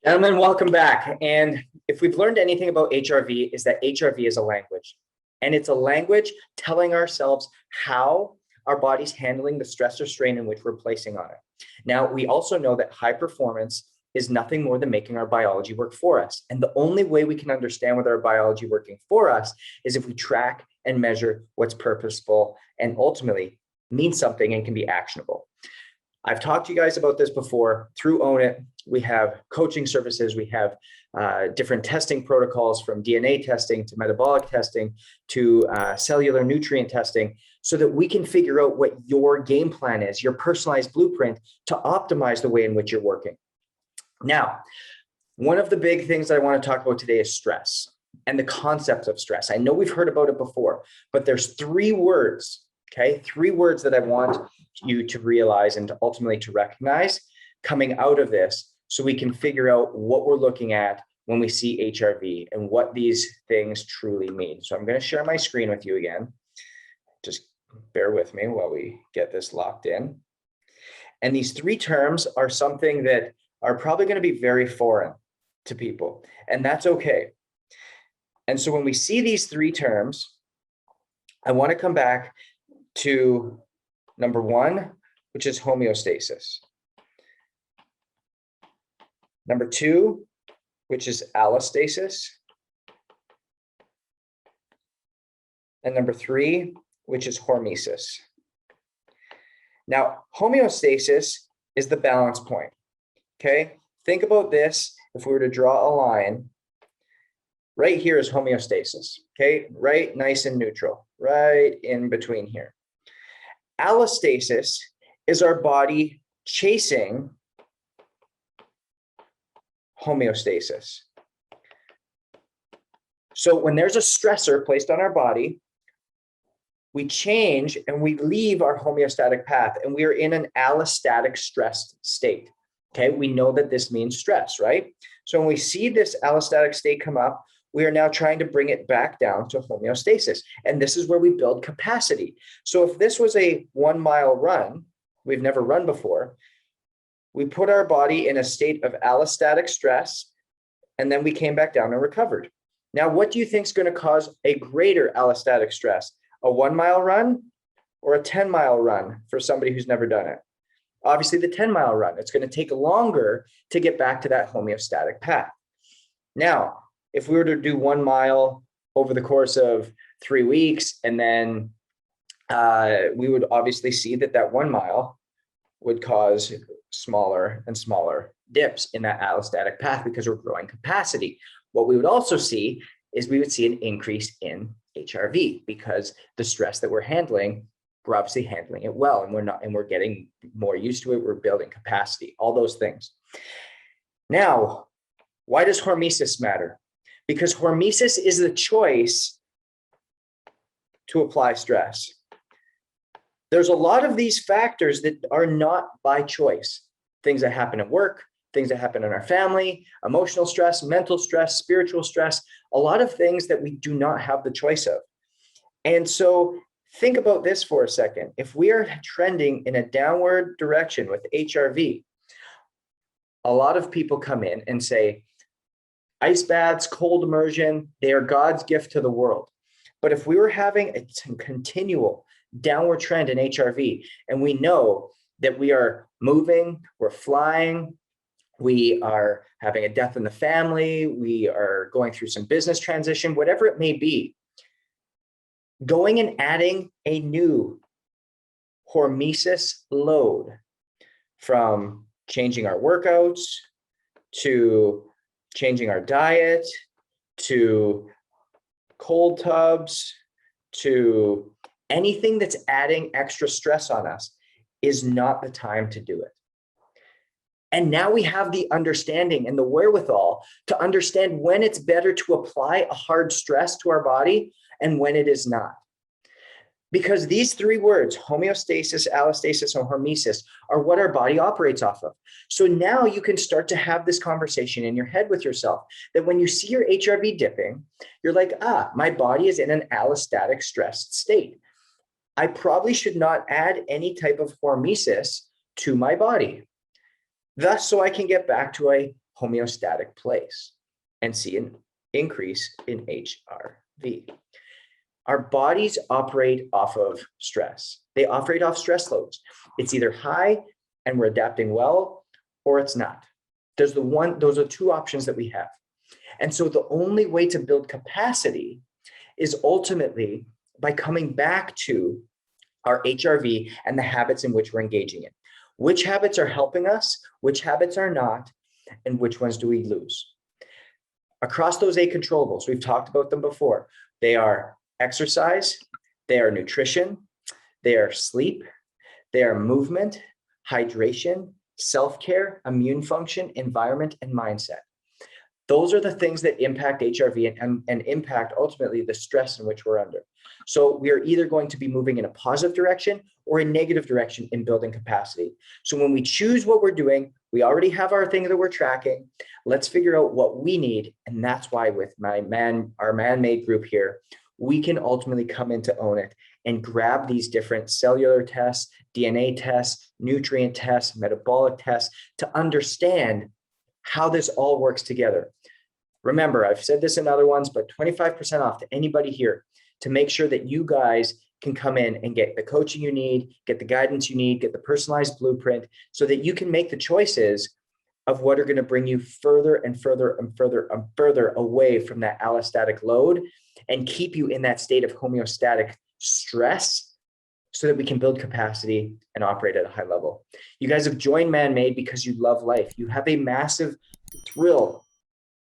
Gentlemen, welcome back. And if we've learned anything about HRV, is that HRV is a language. And it's a language telling ourselves how our body's handling the stress or strain in which we're placing on it. Now, we also know that high performance is nothing more than making our biology work for us. And the only way we can understand whether our biology working for us is if we track and measure what's purposeful and ultimately means something and can be actionable. I've talked to you guys about this before. Through Own It, we have coaching services. We have different testing protocols, from DNA testing to metabolic testing to cellular nutrient testing, so that we can figure out what your game plan is, your personalized blueprint to optimize the way in which you're working. Now, one of the big things that I want to talk about today is stress and the concept of stress. I know we've heard about it before, but there's three words, okay? Three words that I want you to realize and ultimately to recognize coming out of this, so we can figure out what we're looking at when we see HRV and what these things truly mean. So I'm going to share my screen with you again. Just bear with me while we get this locked in. And these three terms are something that are probably going to be very foreign to people, and that's okay. And so when we see these three terms, I want to come back to number one, which is homeostasis. Number two, which is alostasis. And number three, which is hormesis. Now, homeostasis is the balance point, okay? Think about this. If we were to draw a line, right here is homeostasis, okay? Right, nice and neutral, right in between here. Alostasis is our body chasing homeostasis. So when there's a stressor placed on our body, we change and we leave our homeostatic path, and we are in an allostatic stressed state. Okay, we know that this means stress, right? So when we see this allostatic state come up, we are now trying to bring it back down to homeostasis. And this is where we build capacity. So if this was a 1 mile run, we've never run before, we put our body in a state of allostatic stress, and then we came back down and recovered. Now, what do you think is going to cause a greater allostatic stress? A 1 mile run or a 10-mile run for somebody who's never done it? Obviously, the 10-mile run. It's going to take longer to get back to that homeostatic path. Now, if we were to do 1 mile over the course of 3 weeks, and then we would obviously see that that 1 mile would cause smaller and smaller dips in that allostatic path because we're growing capacity. What we would also see is we would see an increase in HRV because the stress that we're handling, we're obviously handling it well, and we're getting more used to it. We're building capacity, all those things. Now, why does hormesis matter? Because hormesis is the choice to apply stress. There's a lot of these factors that are not by choice. Things that happen at work, things that happen in our family, emotional stress, mental stress, spiritual stress, a lot of things that we do not have the choice of. And so think about this for a second. If we are trending in a downward direction with HRV, a lot of people come in and say, ice baths, cold immersion, they are God's gift to the world. But if we were having a continual downward trend in HRV, and we know that we are moving, we're flying, we are having a death in the family, we are going through some business transition, whatever it may be, going and adding a new hormesis load, from changing our workouts to changing our diet to cold tubs to anything that's adding extra stress on us, is not the time to do it. And now we have the understanding and the wherewithal to understand when it's better to apply a hard stress to our body and when it is not. Because these three words, homeostasis, allostasis, and hormesis, are what our body operates off of. So now you can start to have this conversation in your head with yourself, that when you see your HRV dipping, you're like, my body is in an allostatic stressed state. I probably should not add any type of hormesis to my body. Thus, so I can get back to a homeostatic place and see an increase in HRV. Our bodies operate off of stress. They operate off stress loads. It's either high and we're adapting well, or it's not. Those are two options that we have. And so the only way to build capacity is ultimately by coming back to our HRV and the habits in which we're engaging in. Which habits are helping us, which habits are not, and which ones do we lose? Across those 8 controllables, we've talked about them before. They are exercise, they are nutrition, they are sleep, they are movement, hydration, self-care, immune function, environment, and mindset. Those are the things that impact HRV and impact ultimately the stress in which we're under. So we are either going to be moving in a positive direction or a negative direction in building capacity. So when we choose what we're doing, we already have our thing that we're tracking. Let's figure out what we need. And that's why with our man-made group here, we can ultimately come in to own it and grab these different cellular tests, DNA tests, nutrient tests, metabolic tests to understand how this all works together. Remember, I've said this in other ones, but 25% off to anybody here to make sure that you guys can come in and get the coaching you need, get the guidance you need, get the personalized blueprint so that you can make the choices of what are going to bring you further and further and further and further away from that allostatic load and keep you in that state of homeostatic stress so that we can build capacity and operate at a high level. You guys have joined Man-Made because you love life. You have a massive thrill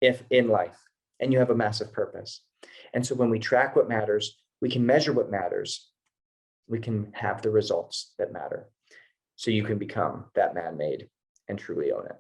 in life, and you have a massive purpose. And so when we track what matters, we can measure what matters, we can have the results that matter. So you can become that Man-Made and truly own it.